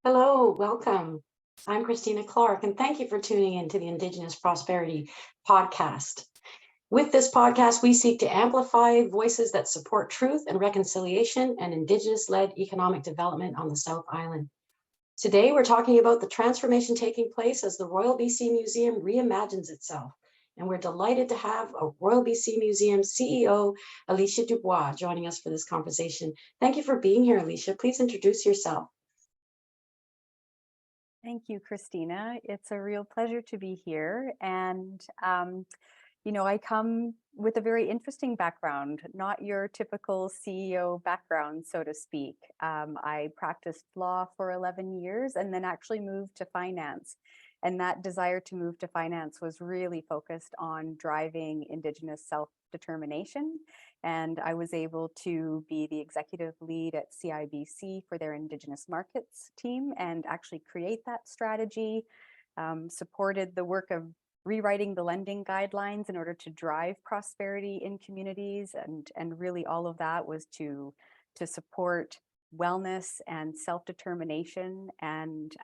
Hello, welcome. I'm Christina Clark, and thank you for tuning in to the Indigenous Prosperity Podcast. With this podcast, we seek to amplify voices that support truth and reconciliation and Indigenous led economic development on the South Island. Today, we're talking about the transformation taking place as the Royal BC Museum reimagines itself. And we're delighted to have a Royal BC Museum CEO, Alicia Dubois, joining us for this conversation. Thank you for being here, Alicia. Please introduce yourself. Thank you, Christina. It's a real pleasure to be here. I come with a very interesting background, not your typical CEO background, so to speak. I practiced law for 11 years and then actually moved to finance. And that desire to move to finance was really focused on driving Indigenous self-determination. And I was able to be the executive lead at CIBC for their Indigenous markets team and actually create that strategy, supported the work of rewriting the lending guidelines in order to drive prosperity in communities. And really all of that was to support wellness and self-determination and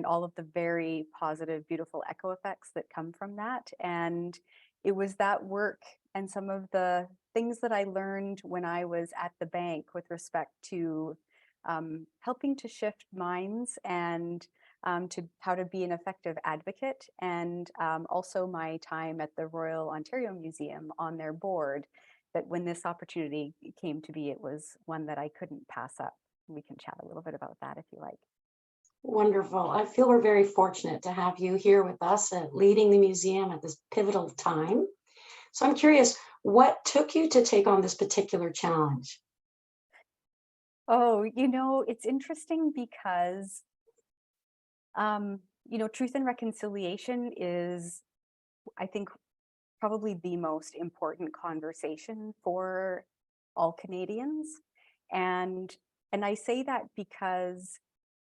all of the very positive, beautiful echo effects that come from that. And it was that work and some of the things that I learned when I was at the bank with respect to helping to shift minds and to how to be an effective advocate, and also my time at the Royal Ontario Museum on their board, that when this opportunity came to be, it was one that I couldn't pass up. We can chat a little bit about that if you like. Wonderful. I feel we're very fortunate to have you here with us leading the museum at this pivotal time. So I'm curious, what took you to take on this particular challenge? Oh, it's interesting because, truth and reconciliation is, I think, probably the most important conversation for all Canadians. And and I say that because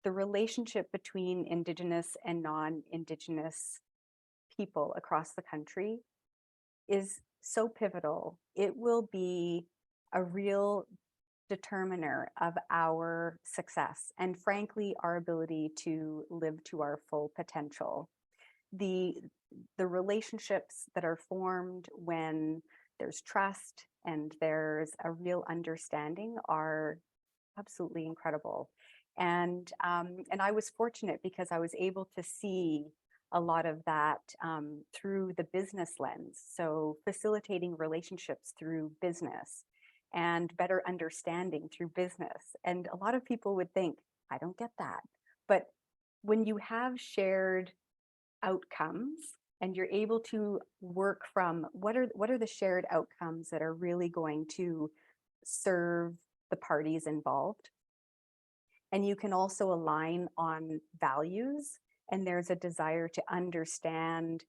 the relationship between Indigenous and non-Indigenous people across the country is so pivotal. It will be a real determiner of our success and, frankly, our ability to live to our full potential. The the relationships that are formed when there's trust and there's a real understanding are absolutely incredible. And I was fortunate because I was able to see a lot of that through the business lens. So facilitating relationships through business and better understanding through business. And a lot of people would think, I don't get that. But when you have shared outcomes and you're able to work from what are the shared outcomes that are really going to serve the parties involved, and you can also align on values, and there's a desire to understand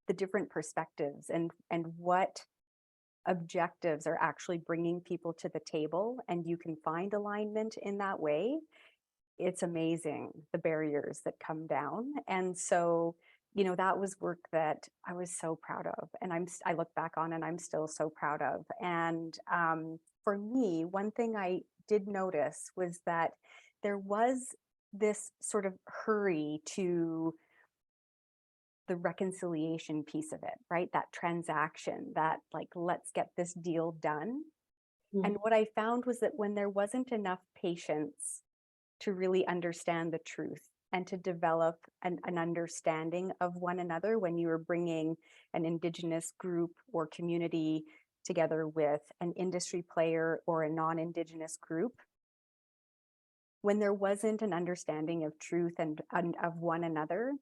the different perspectives and what objectives are actually bringing people to the table, and you can find alignment in that way. It's amazing the barriers that come down. And so, that was work that I was so proud of, and I look back on and I'm still so proud of. And for me, one thing I did notice was that there was this sort of hurry to the reconciliation piece of it, right? That transaction, that, like, let's get this deal done. And Mm. what I found was that when there wasn't enough patience to really understand the truth and to develop an understanding of one another, when you were bringing an Indigenous group or community together with an industry player or a non-Indigenous group, when there wasn't an understanding of truth and of one another,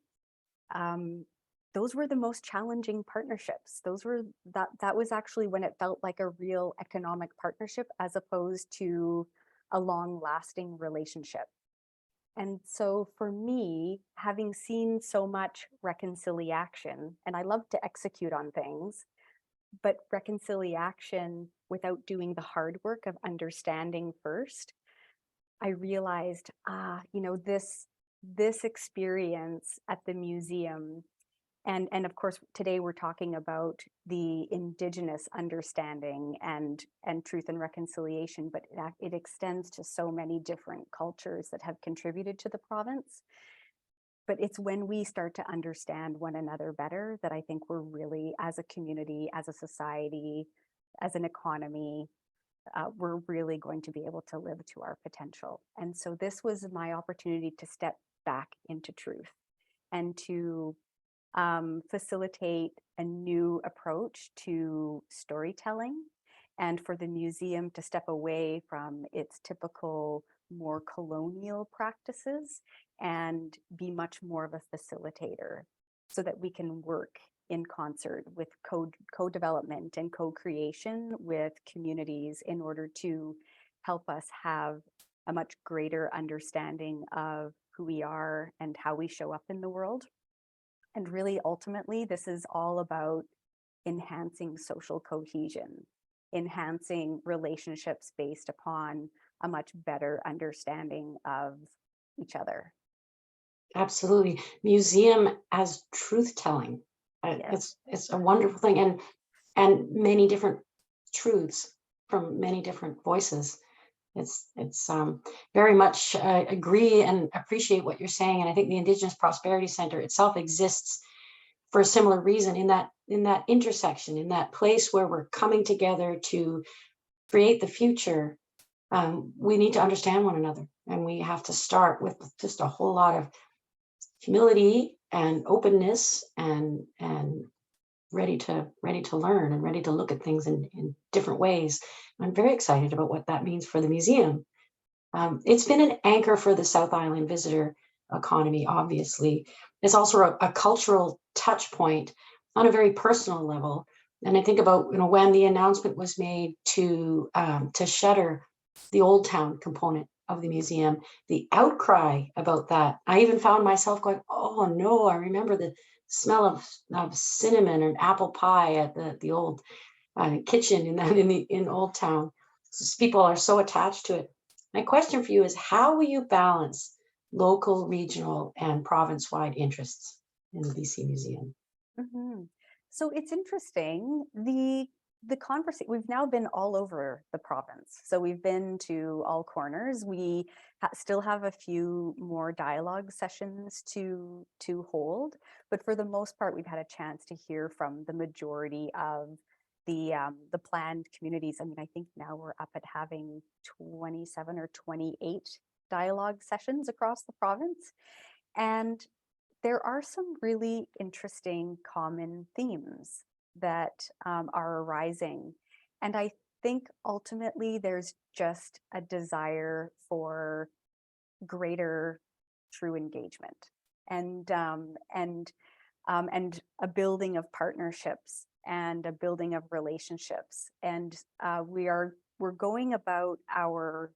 um, those were the most challenging partnerships. That was actually when it felt like a real economic partnership as opposed to a long-lasting relationship. And so for me, having seen so much reconciliation, and I love to execute on things, but reconciliation without doing the hard work of understanding first, I realized, this experience at the museum And of course, today we're talking about the Indigenous understanding and truth and reconciliation, but it extends to so many different cultures that have contributed to the province. But it's when we start to understand one another better that I think we're really, as a community, as a society, as an economy, we're really going to be able to live to our potential. And so this was my opportunity to step back into truth and to facilitate a new approach to storytelling, and for the museum to step away from its typical more colonial practices and be much more of a facilitator, so that we can work in concert with co-development and co-creation with communities in order to help us have a much greater understanding of who we are and how we show up in the world. And really, ultimately, this is all about enhancing social cohesion, enhancing relationships based upon a much better understanding of each other. Absolutely. Museum as truth telling. Yes. It's a wonderful thing, and many different truths from many different voices. It's very much agree and appreciate what you're saying. And I think the Indigenous Prosperity Center itself exists for a similar reason, in that intersection, in that place where we're coming together to create the future. We need to understand one another, and we have to start with just a whole lot of humility and openness, and ready to learn and ready to look at things in different ways. I'm very excited about what that means for the museum. It's been an anchor for the South Island visitor economy, obviously. It's also a cultural touch point on a very personal level. And I think about, when the announcement was made to shutter the Old Town component of the museum, the outcry about that. I even found myself going, "Oh no!" I remember the smell of cinnamon and apple pie at the old kitchen in Old Town. People are so attached to it. My question for you is, how will you balance local, regional, and province-wide interests in the BC Museum? Mhm. So it's interesting. The conversation, we've now been all over the province. So we've been to all corners. We still have a few more dialogue sessions to hold, but for the most part, we've had a chance to hear from the majority of the planned communities. I mean, I think now we're up at having 27 or 28 dialogue sessions across the province. And there are some really interesting common themes that are arising. And I think ultimately there's just a desire for greater true engagement, and and a building of partnerships and a building of relationships. And we're going about our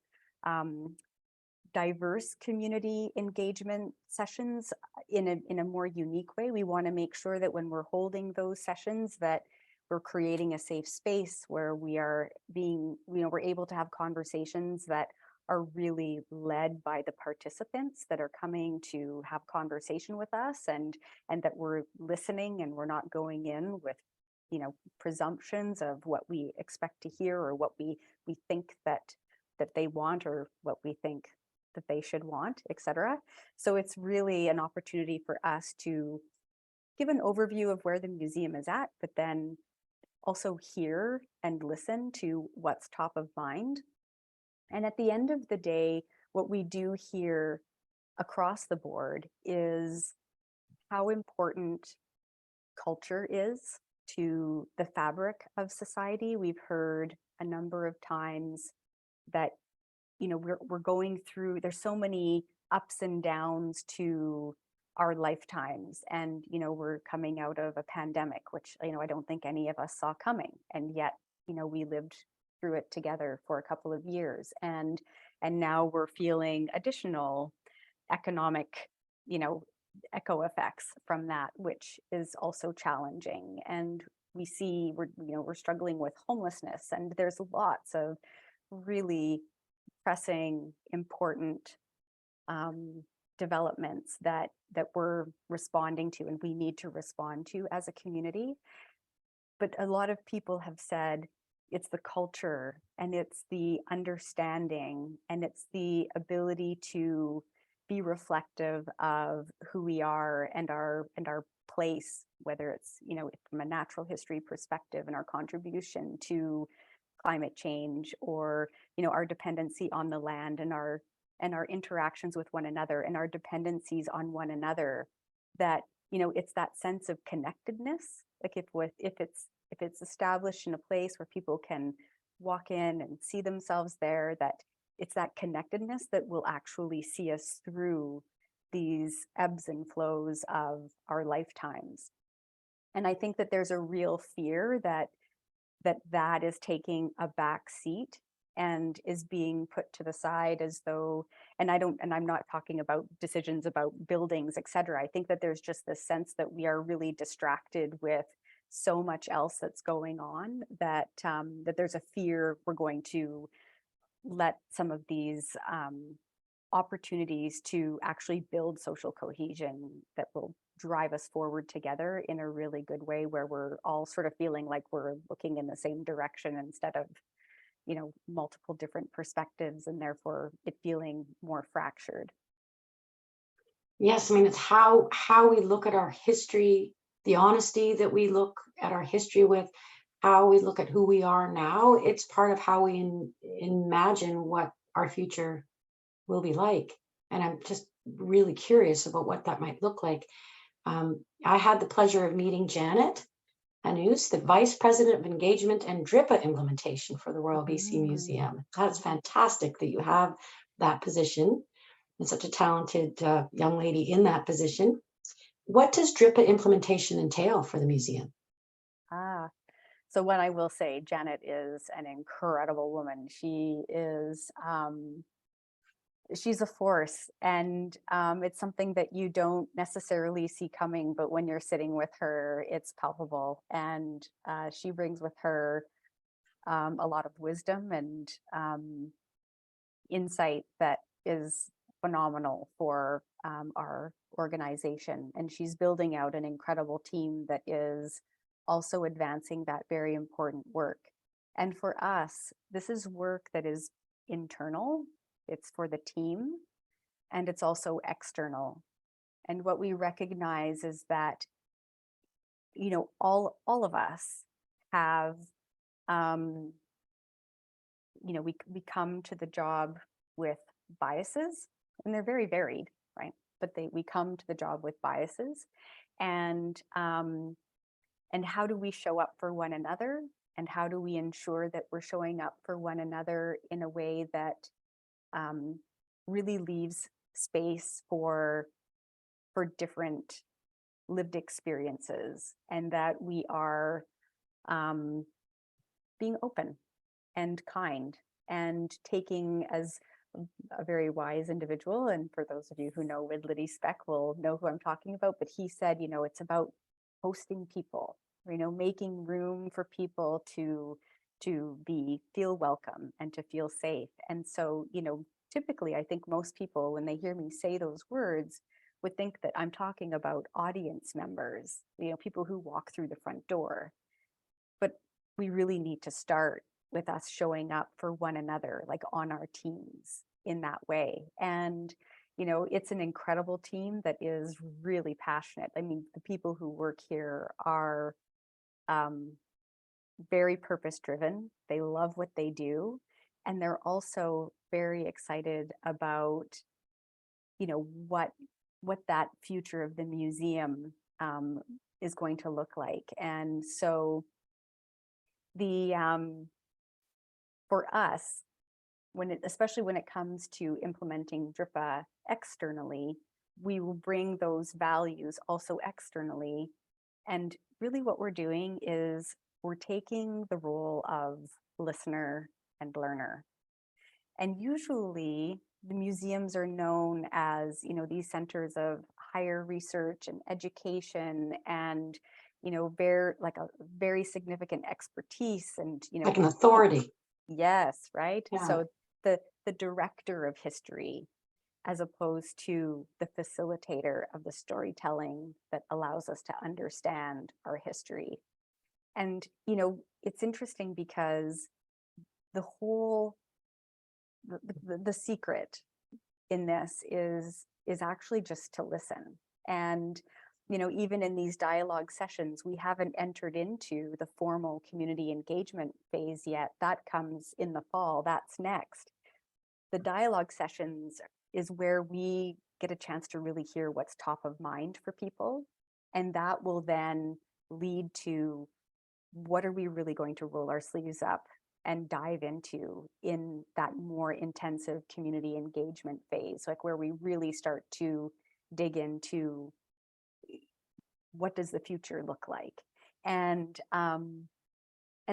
diverse community engagement sessions in a more unique way. We want to make sure that when we're holding those sessions, that we're creating a safe space where we are being, we're able to have conversations that are really led by the participants that are coming to have conversation with us, and that we're listening, and we're not going in with presumptions of what we expect to hear, or what we think that they want, or what we think that they should want, etc. So it's really an opportunity for us to give an overview of where the museum is at, but then also hear and listen to what's top of mind. And at the end of the day, what we do hear across the board is how important culture is to the fabric of society. We've heard a number of times that we're going through, there's so many ups and downs to our lifetimes, and we're coming out of a pandemic, which I don't think any of us saw coming, and yet we lived through it together for a couple of years, and now we're feeling additional economic echo effects from that, which is also challenging. And we see we're struggling with homelessness, and there's lots of really pressing, important developments that we're responding to and we need to respond to as a community. But a lot of people have said it's the culture and it's the understanding and it's the ability to be reflective of who we are and our place, whether it's, you know, from a natural history perspective and our contribution to climate change, or, you know, our dependency on the land and our interactions with one another and our dependencies on one another, that, you know, it's that sense of connectedness. Like if it's established in a place where people can walk in and see themselves there, that it's that connectedness that will actually see us through these ebbs and flows of our lifetimes. And I think that there's a real fear that is taking a back seat and is being put to the side as though, and I'm not talking about decisions about buildings, et cetera. I think that there's just this sense that we are really distracted with so much else that's going on, that that there's a fear we're going to let some of these opportunities to actually build social cohesion that will drive us forward together in a really good way, where we're all sort of feeling like we're looking in the same direction instead of, you know, multiple different perspectives, and therefore it feeling more fractured. Yes, I mean, it's how we look at our history, the honesty that we look at our history with, how we look at who we are now. It's part of how we imagine what our future will be like. And I'm just really curious about what that might look like. I had the pleasure of meeting Janet Anus, the Vice President of Engagement and DRIPA implementation for the Royal BC Museum. That's fantastic that you have that position and such a talented young lady in that position. What does DRIPA implementation entail for the museum? So what I will say, Janet is an incredible woman. She is, she's a force, and it's something that you don't necessarily see coming, but when you're sitting with her, it's palpable. And she brings with her a lot of wisdom and insight that is phenomenal for our organization. And she's building out an incredible team that is also advancing that very important work. And for us, this is work that is internal, it's for the team, and it's also external. And what we recognize is that, you know, all of us have, you know, we come to the job with biases, and they're very varied, right? But we come to the job with biases, and how do we show up for one another, and how do we ensure that we're showing up for one another in a way that really leaves space for different lived experiences, and that we are being open and kind, and taking, as a very wise individual, and for those of you who know Ridley Speck will know who I'm talking about, but he said, you know, it's about hosting people, you know, making room for people to feel welcome and to feel safe. And so, you know, typically I think most people, when they hear me say those words, would think that I'm talking about audience members, you know, people who walk through the front door. But we really need to start with us showing up for one another, like on our teams in that way. And, you know, it's an incredible team that is really passionate. I mean, the people who work here are very purpose driven. They love what they do. And they're also very excited about, you know, what that future of the museum is going to look like. And so the for us, especially when it comes to implementing DRIPA externally, we will bring those values also externally. And really what we're doing is we're taking the role of listener and learner. And usually the museums are known as, you know, these centers of higher research and education, and, you know, very significant expertise, and, you know, Like an authority. yes, right. Yeah. So the director of history, as opposed to the facilitator of the storytelling that allows us to understand our history. And, it's interesting because the whole, the secret in this is actually just to listen. And, even in these dialogue sessions, we haven't entered into the formal community engagement phase yet. That comes in the fall. That's next. The dialogue sessions is where we get a chance to really hear what's top of mind for people. And that will then lead to what are we really going to roll our sleeves up and dive into in that more intensive community engagement phase, like where we really start to dig into what does the future look like. And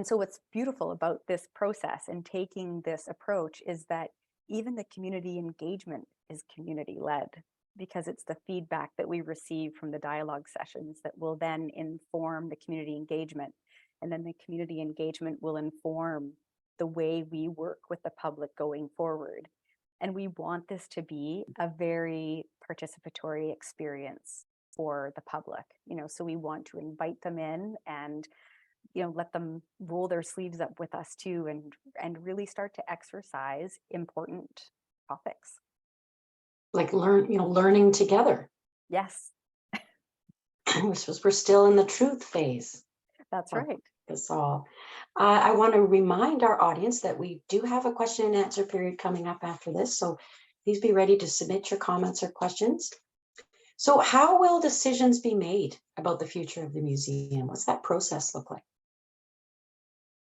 so what's beautiful about this process and taking this approach is that even the community engagement is community led, because it's the feedback that we receive from the dialogue sessions that will then inform the community engagement. And then the community engagement will inform the way we work with the public going forward. And we want this to be a very participatory experience for the public, so we want to invite them in and let them roll their sleeves up with us too, and really start to exercise important topics. Like learning together. Yes, We're still in the truth phase. that's right. That's all. I want to remind our audience that we do have a question and answer period coming up after this, so please be ready to submit your comments or questions. So how will decisions be made about the future of the museum? What's that process look like?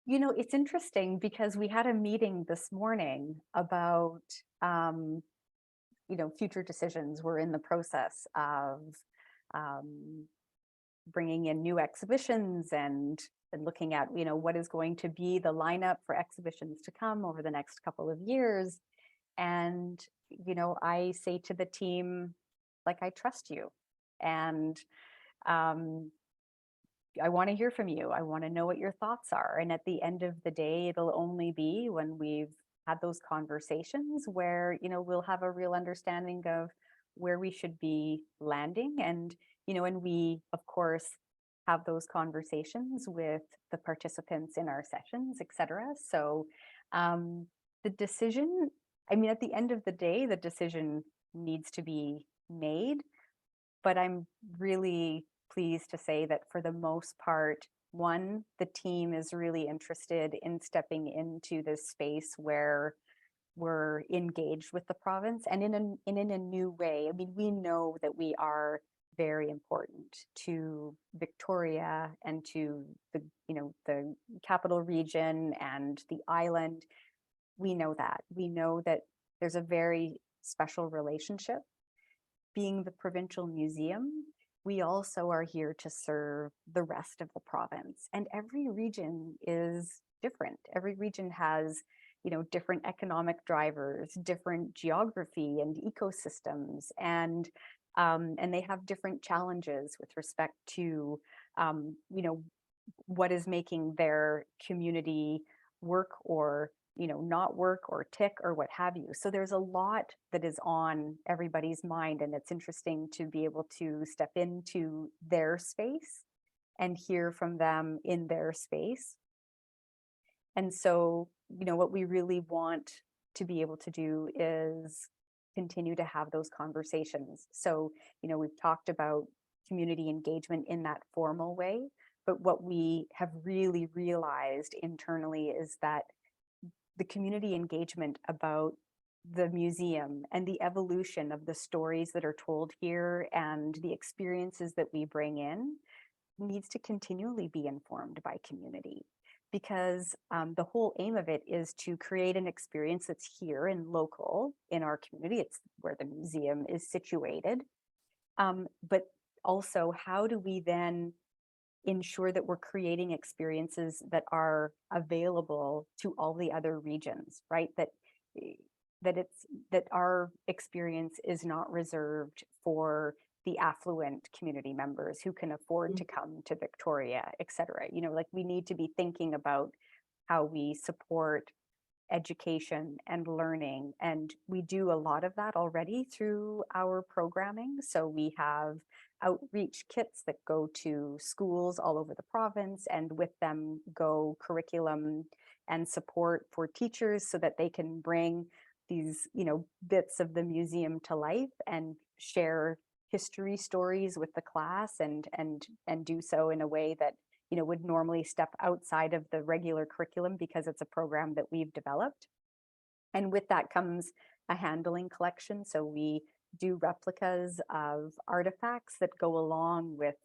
It's interesting because we had a meeting this morning about, future decisions. We're in the process of bringing in new exhibitions and looking at, what is going to be the lineup for exhibitions to come over the next couple of years. And, I say to the team, like, I trust you. And I want to hear from you. I want to know what your thoughts are. And at the end of the day, it'll only be when we've had those conversations where, we'll have a real understanding of where we should be landing. And, and we, of course, have those conversations with the participants in our sessions, et cetera. So the decision, at the end of the day, the decision needs to be made. But I'm really pleased to say that for the most part, one, the team is really interested in stepping into this space where we're engaged with the province and in a new way. We know that we are very important to Victoria and to the capital region and the island. We know that. We know that there's a very special relationship. Being the provincial museum, we also are here to serve the rest of the province. And every region is different. Every region has, different economic drivers, different geography and ecosystems, and they have different challenges with respect to, what is making their community work or not work or tick or what have you. So there's a lot that is on everybody's mind, and it's interesting to be able to step into their space and hear from them in their space. And so, what we really want to be able to do is continue to have those conversations. So, we've talked about community engagement in that formal way, but what we have really realized internally is that the community engagement about the museum and the evolution of the stories that are told here and the experiences that we bring in needs to continually be informed by community, because the whole aim of it is to create an experience that's here and local in our community. It's where the museum is situated. But also, how do we then ensure that we're creating experiences that are available to all the other regions, right? That our experience is not reserved for the affluent community members who can afford to come to Victoria, et cetera. Like, we need to be thinking about how we support education and learning. And we do a lot of that already through our programming. So we have outreach kits that go to schools all over the province, and with them go curriculum and support for teachers so that they can bring these, bits of the museum to life and share history stories with the class, and do so in a way that would normally step outside of the regular curriculum because it's a program that we've developed. And with that comes a handling collection. So we do replicas of artifacts that go along with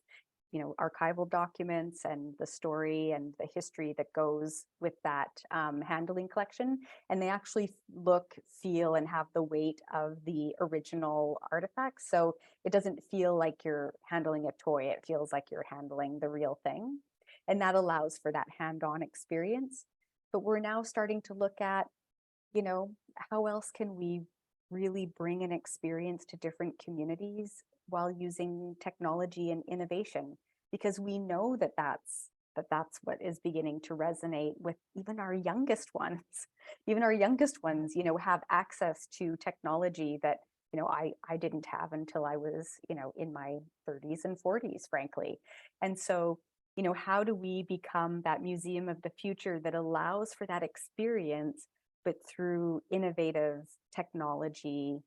archival documents and the story and the history that goes with that handling collection. And they actually look, feel, and have the weight of the original artifacts. So it doesn't feel like you're handling a toy. It feels like you're handling the real thing. And that allows for that hand-on experience. But we're now starting to look at, how else can we really bring an experience to different communities while using technology and innovation, because we know that that's what is beginning to resonate with even our youngest ones. Even our youngest ones, have access to technology that I didn't have until I was in my 30s and 40s, frankly. And so how do we become that museum of the future that allows for that experience, but through innovative technology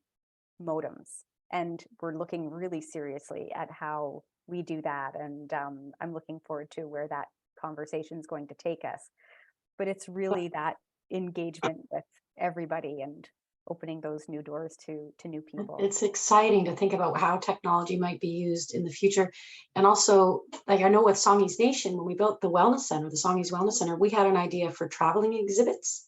modems? And we're looking really seriously at how we do that. And I'm looking forward to where that conversation is going to take us. But it's really that engagement with everybody and opening those new doors to new people. It's exciting to think about how technology might be used in the future. And also, like I know with Songhees Nation, when we built the Wellness Center, the Songhees Wellness Center, we had an idea for traveling exhibits.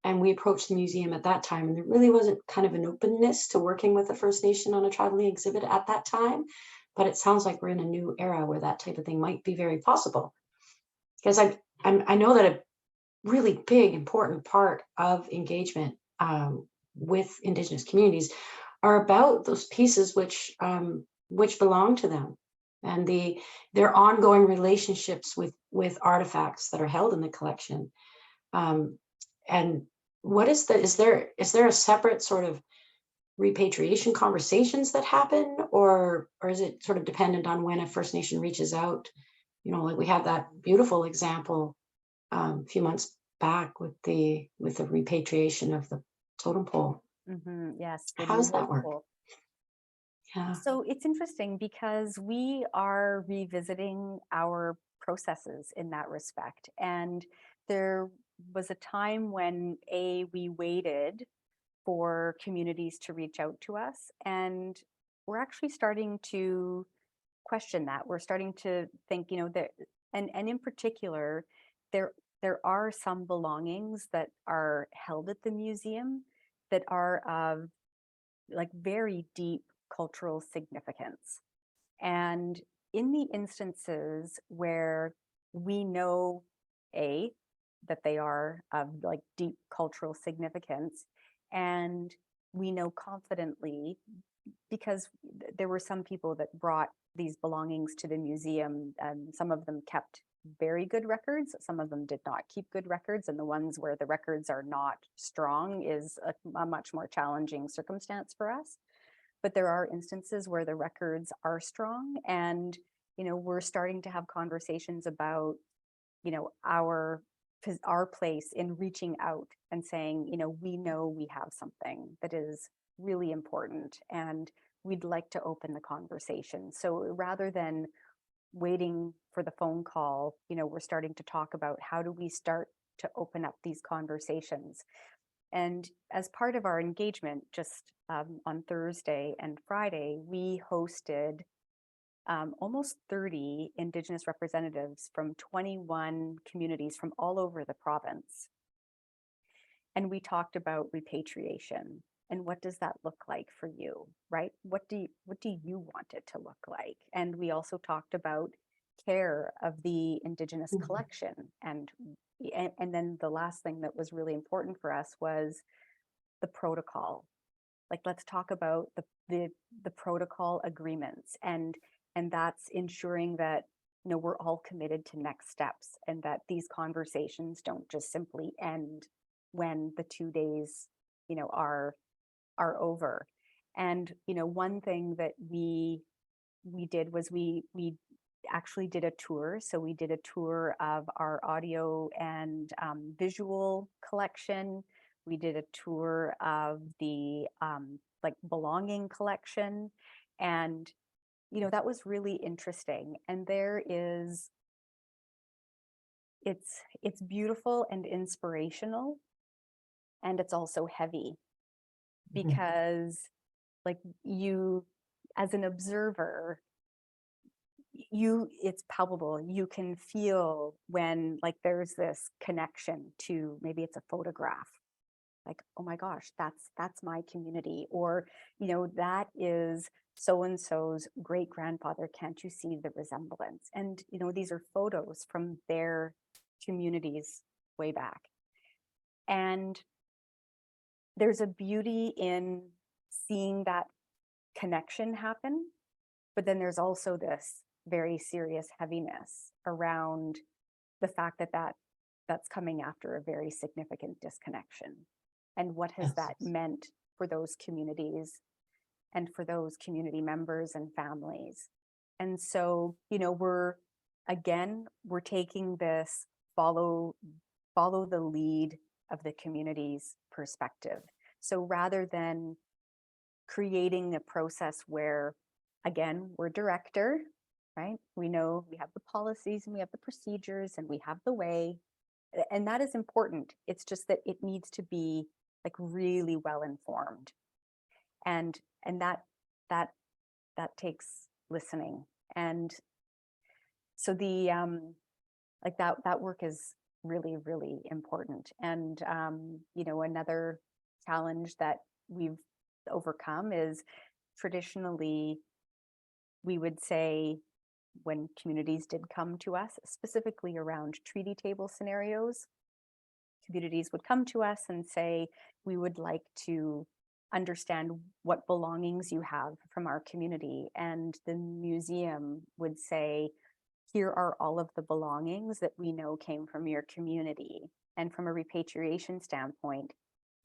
And we approached the museum at that time, and there really wasn't kind of an openness to working with the First Nation on a traveling exhibit at that time. But it sounds like we're in a new era where that type of thing might be very possible. Because I know that a really big, important part of engagement with Indigenous communities are about those pieces which belong to them, and their ongoing relationships with artifacts that are held in the collection. And what is there a separate sort of repatriation conversations that happen, or is it sort of dependent on when a First Nation reaches out? Like we had that beautiful example a few months back with the repatriation of the totem pole. Yes. How does that work? Yeah. So it's interesting because we are revisiting our processes in that respect. And there was a time when we waited for communities to reach out to us, and we're actually starting to question that. We're starting to think, that, and in particular, there are some belongings that are held at the museum that are of like very deep cultural significance. And in the instances where we know that they are of like deep cultural significance, and we know confidently because there were some people that brought these belongings to the museum, and some of them kept very good records, some of them did not keep good records, and the ones where the records are not strong is a much more challenging circumstance for us. But there are instances where the records are strong, and we're starting to have conversations about our place in reaching out and saying, we know we have something that is really important and we'd like to open the conversation. So rather than waiting for the phone call, we're starting to talk about how do we start to open up these conversations. And as part of our engagement, just on Thursday and Friday, we hosted almost 30 Indigenous representatives from 21 communities from all over the province. And we talked about repatriation and what does that look like for you, right? What do you want it to look like? And we also talked about care of the Indigenous collection. And then the last thing that was really important for us was the protocol. Like, let's talk about the protocol agreements, and that's ensuring that we're all committed to next steps, and that these conversations don't just simply end when the 2 days, are over. And, one thing that we did was we actually did a tour. So we did a tour of our audio and visual collection. We did a tour of the like belonging collection. And, that was really interesting. And it's beautiful and inspirational. And it's also heavy because like you, as an observer, it's palpable. You can feel when like there's this connection to, maybe it's a photograph, like, oh my gosh, that's my community, or that is so and so's great grandfather. Can't you see the resemblance? And these are photos from their communities way back. And there's a beauty in seeing that connection happen, but then there's also this very serious heaviness around the fact that that's coming after a very significant disconnection. And what has that meant for those communities and for those community members and families? And so, we're taking this follow the lead of the community's perspective. So rather than creating a process where, again, we're director, right? We know we have the policies and we have the procedures and we have the way, and that is important. It's just that it needs to be like really well informed, and that takes listening. And so the like that work is really, really important. And another challenge that we've overcome is, traditionally we would say, when communities did come to us, specifically around treaty table scenarios, communities would come to us and say, we would like to understand what belongings you have from our community. And the museum would say, here are all of the belongings that we know came from your community. And from a repatriation standpoint,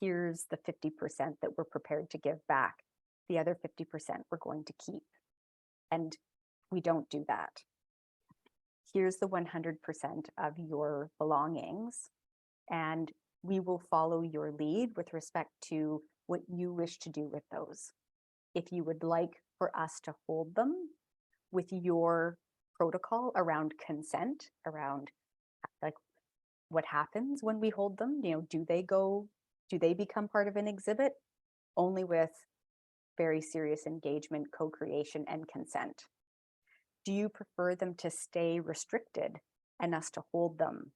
here's the 50% that we're prepared to give back. The other 50% we're going to keep. And we don't do that. Here's the 100% of your belongings, and we will follow your lead with respect to what you wish to do with those. If you would like for us to hold them with your protocol around consent, around like what happens when we hold them, do they become part of an exhibit? Only with very serious engagement, co-creation, and consent. Do you prefer them to stay restricted and us to hold them?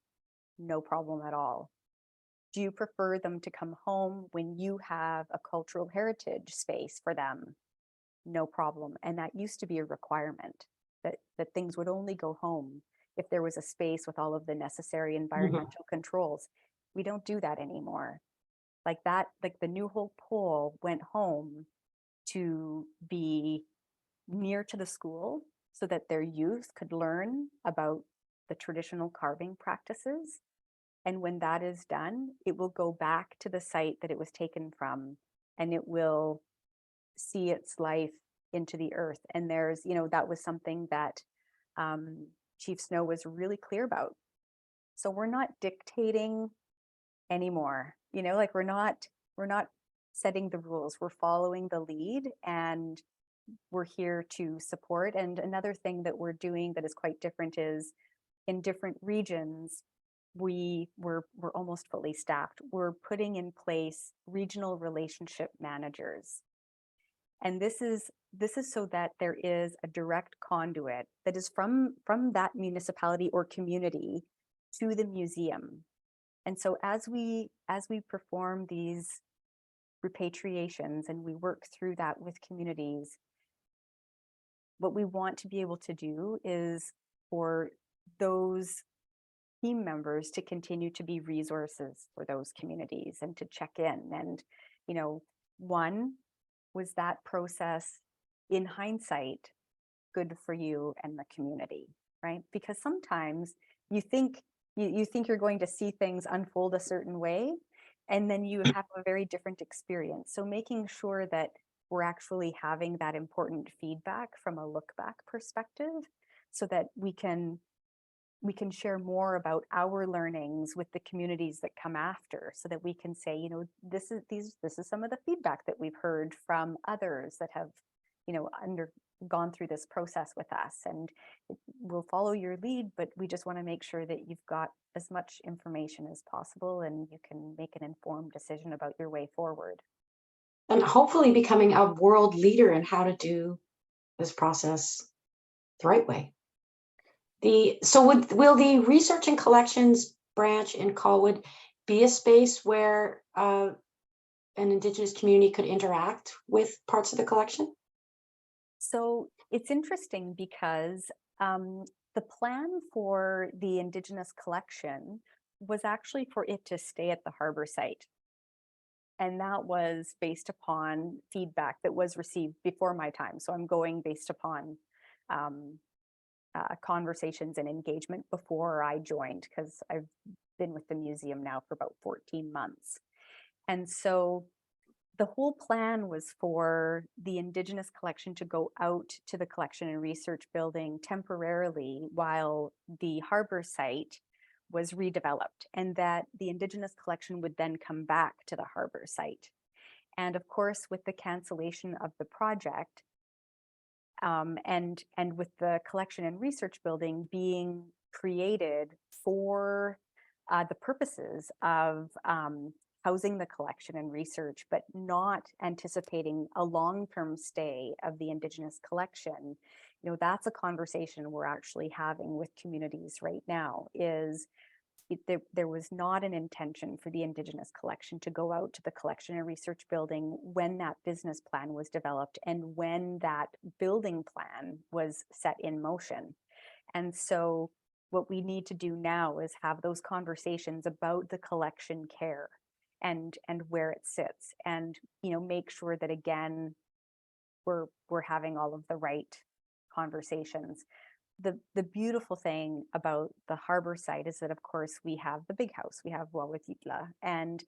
No problem at all. Do you prefer them to come home when you have a cultural heritage space for them? No problem. And that used to be a requirement, that things would only go home if there was a space with all of the necessary environmental controls. We don't do that anymore. Like the New Hope Pole went home to be near to the school so that their youth could learn about the traditional carving practices. And when that is done, it will go back to the site that it was taken from, and it will see its life into the earth. And there's, that was something that Chief Snow was really clear about. So we're not dictating anymore, like we're not setting the rules. We're following the lead, and we're here to support. And another thing that we're doing that is quite different is, in different regions, we're almost fully staffed. We're putting in place regional relationship managers. And this is so that there is a direct conduit that is from that municipality or community to the museum. And so as we perform these repatriations and we work through that with communities, what we want to be able to do is for those team members to continue to be resources for those communities and to check in. And, one, was that process, in hindsight, good for you and the community, right? Because sometimes you think you're going to see things unfold a certain way, and then you have a very different experience. So making sure that we're actually having that important feedback from a look back perspective, so that we can share more about our learnings with the communities that come after, so that we can say, you know, this is some of the feedback that we've heard from others that have, you know, gone through this process with us, and we'll follow your lead, but we just want to make sure that you've got as much information as possible and you can make an informed decision about your way forward. And hopefully becoming a world leader in how to do this process the right way. Will the research and collections branch in Colwood be a space where an Indigenous community could interact with parts of the collection? So it's interesting because the plan for the Indigenous collection was actually for it to stay at the harbor site. And that was based upon feedback that was received before my time. So I'm going based upon um, conversations and engagement before I joined, because I've been with the museum now for about 14 months. And so the whole plan was for the Indigenous collection to go out to the collection and research building temporarily while the harbor site was redeveloped, and that the Indigenous collection would then come back to the harbor site. And of course, with the cancellation of the project, and with the collection and research building being created for the purposes of housing the collection and research, but not anticipating a long-term stay of the Indigenous collection, you know, that's a conversation we're actually having with communities right now. There was not an intention for the Indigenous collection to go out to the collection and research building when that business plan was developed and when that building plan was set in motion. And so what we need to do now is have those conversations about the collection care and where it sits, and, you know, make sure that, again, we're having all of the right conversations. The beautiful thing about the harbor site is that, of course, we have the big house, we have Wawatitla, and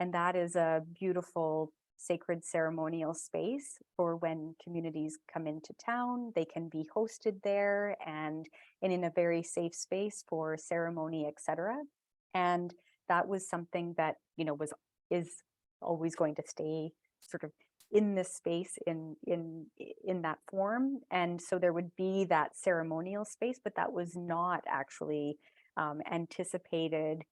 that is a beautiful sacred ceremonial space for when communities come into town. They can be hosted there and in a very safe space for ceremony, etc. And that was something that, you know, is always going to stay sort of in this space in that form. And so there would be that ceremonial space, but that was not actually anticipated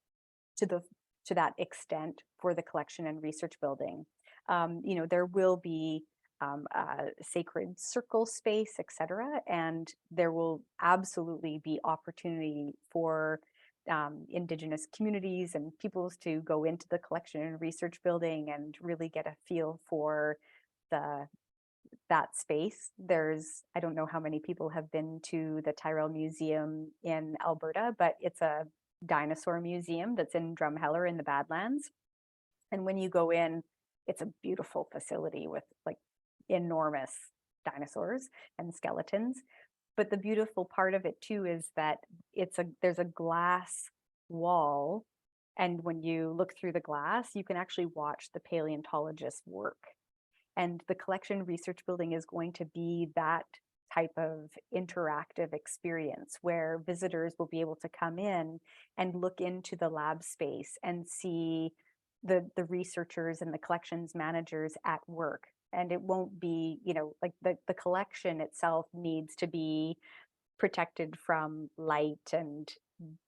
to that extent for the collection and research building. You know, there will be a sacred circle space, etc. And there will absolutely be opportunity for Indigenous communities and peoples to go into the collection and research building and really get a feel for that space. I don't know how many people have been to the Tyrrell Museum in Alberta, but it's a dinosaur museum that's in Drumheller in the Badlands. And when you go in, it's a beautiful facility with like enormous dinosaurs and skeletons. But the beautiful part of it too is that there's a glass wall, and when you look through the glass, you can actually watch the paleontologists work. And the collection research building is going to be that type of interactive experience where visitors will be able to come in and look into the lab space and see the researchers and the collections managers at work. And it won't be, you know, like the collection itself needs to be protected from light and,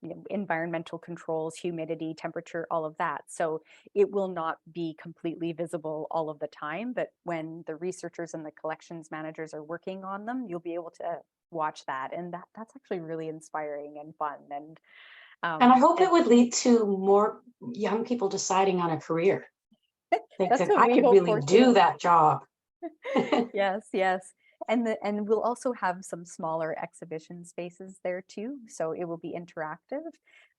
you know, environmental controls, humidity, temperature, all of that. So it will not be completely visible all of the time, but when the researchers and the collections managers are working on them, you'll be able to watch that. And that's actually really inspiring and fun. And I hope it would lead to more young people deciding on a career. Think that's that what I we could hope really for do too. that job. Yes, yes. And we'll also have some smaller exhibition spaces there too, so it will be interactive.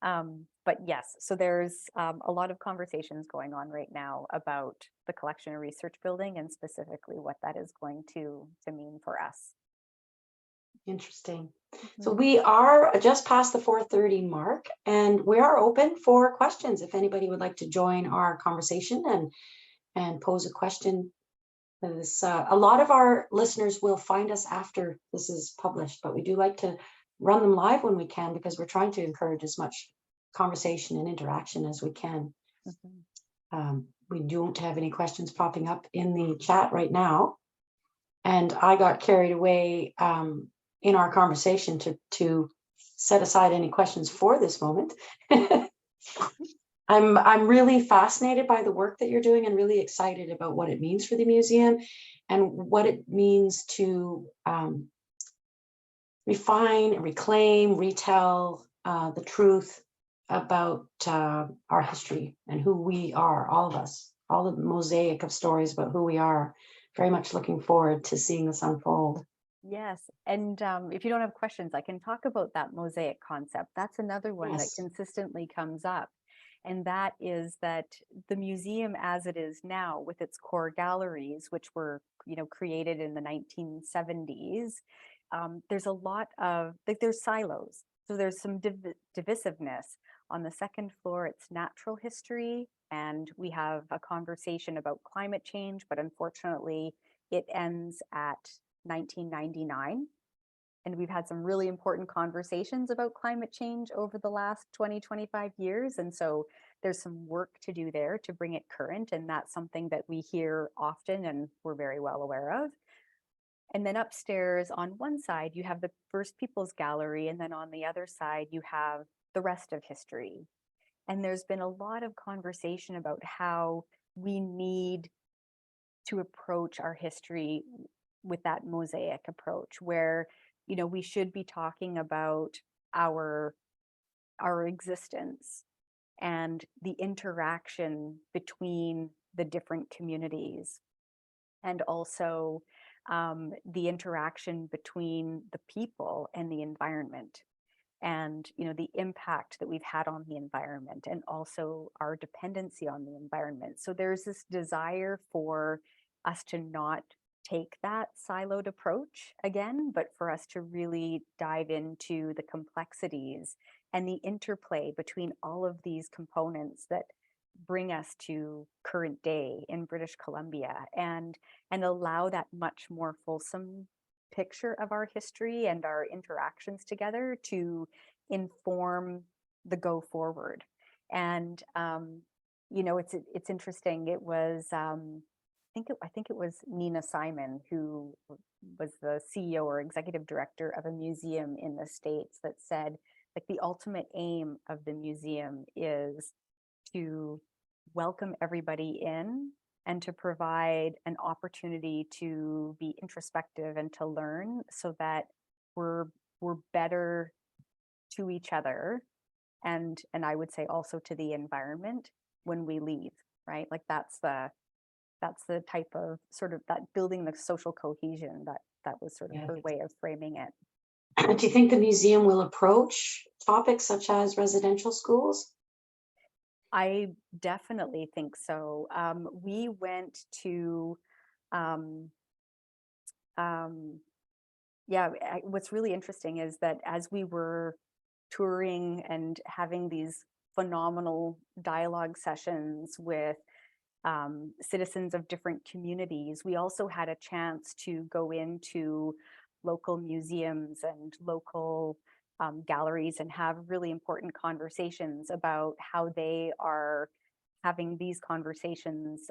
But yes, so there's a lot of conversations going on right now about the collection and research building and specifically what that is going to mean for us. Interesting. So Mhm. we are just past the 4:30 mark, and we are open for questions. If anybody would like to join our conversation and pose a question, because a lot of our listeners will find us after this is published, but we do like to run them live when we can because we're trying to encourage as much conversation and interaction as we can. Mhm. We don't have any questions popping up in the chat right now, and I got carried away in our conversation to set aside any questions for this moment. I'm really fascinated by the work that you're doing and really excited about what it means for the museum and what it means to refine, reclaim, retell the truth about our history and who we are, all of us, all the mosaic of stories about who we are. Very much looking forward to seeing this unfold. Yes, and if you don't have questions, I can talk about that mosaic concept. That's another one that Yes. consistently comes up. And that is that the museum as it is now, with its core galleries, which were, created in the 1970s, there's a lot of, like, there's silos. So there's some divisiveness. On the second floor, it's natural history, and we have a conversation about climate change, but unfortunately, it ends at 1999. And we've had some really important conversations about climate change over the last 20, 25 years. And so there's some work to do there to bring it current. And that's something that we hear often and we're very well aware of. And then upstairs on one side, you have the First Peoples Gallery. And then on the other side, you have the rest of history. And there's been a lot of conversation about how we need to approach our history with that mosaic approach where we should be talking about our existence and the interaction between the different communities, and also the interaction between the people and the environment, and the impact that we've had on the environment, and also our dependency on the environment. So there's this desire for us to not take that siloed approach again, but for us to really dive into the complexities and the interplay between all of these components that bring us to current day in British Columbia, and allow that much more fulsome picture of our history and our interactions together to inform the go forward. And it's interesting. It was I think it was Nina Simon, who was the CEO or executive director of a museum in the States, that said, like, the ultimate aim of the museum is to welcome everybody in and to provide an opportunity to be introspective and to learn, so that we're better to each other, and I would say also to the environment when we leave, right? Like, that's the type of sort of that building the social cohesion, that was sort of Yeah. her way of framing it. Do you think the museum will approach topics such as residential schools? I definitely think so. We went to um, um, yeah, what's really interesting is that as we were touring and having these phenomenal dialogue sessions with citizens of different communities, we also had a chance to go into local museums and local galleries and have really important conversations about how they are having these conversations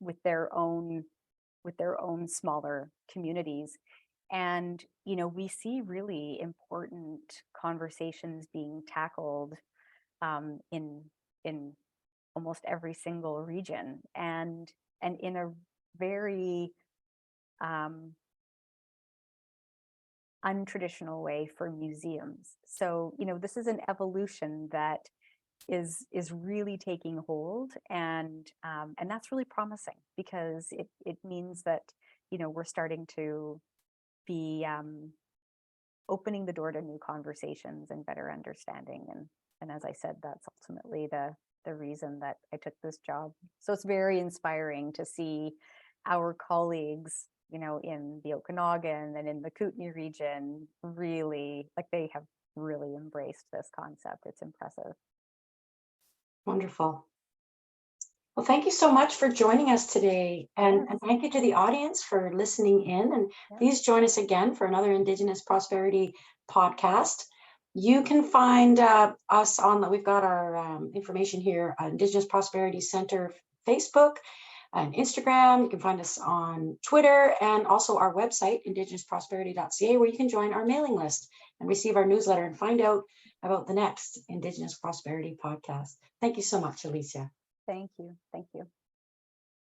with their own smaller communities. And we see really important conversations being tackled in almost every single region, and in a very um, untraditional way for museums. So this is an evolution that is really taking hold, and that's really promising, because it means that we're starting to be opening the door to new conversations and better understanding. And as I said, that's ultimately the reason that I took this job. So it's very inspiring to see our colleagues you know, in the Okanagan and in the Kootenay region, really, like, they have really embraced this concept. It's impressive. Wonderful. Well, thank you so much for joining us today. And Yes. thank you to the audience for listening in. And Yeah. please join us again for another Indigenous Prosperity podcast. You can find us we've got our information here, Indigenous Prosperity Center Facebook and Instagram. You can find us on Twitter and also our website, indigenousprosperity.ca, where you can join our mailing list and receive our newsletter and find out about the next Indigenous Prosperity podcast. Thank you so much, Alicia. Thank you. Thank you.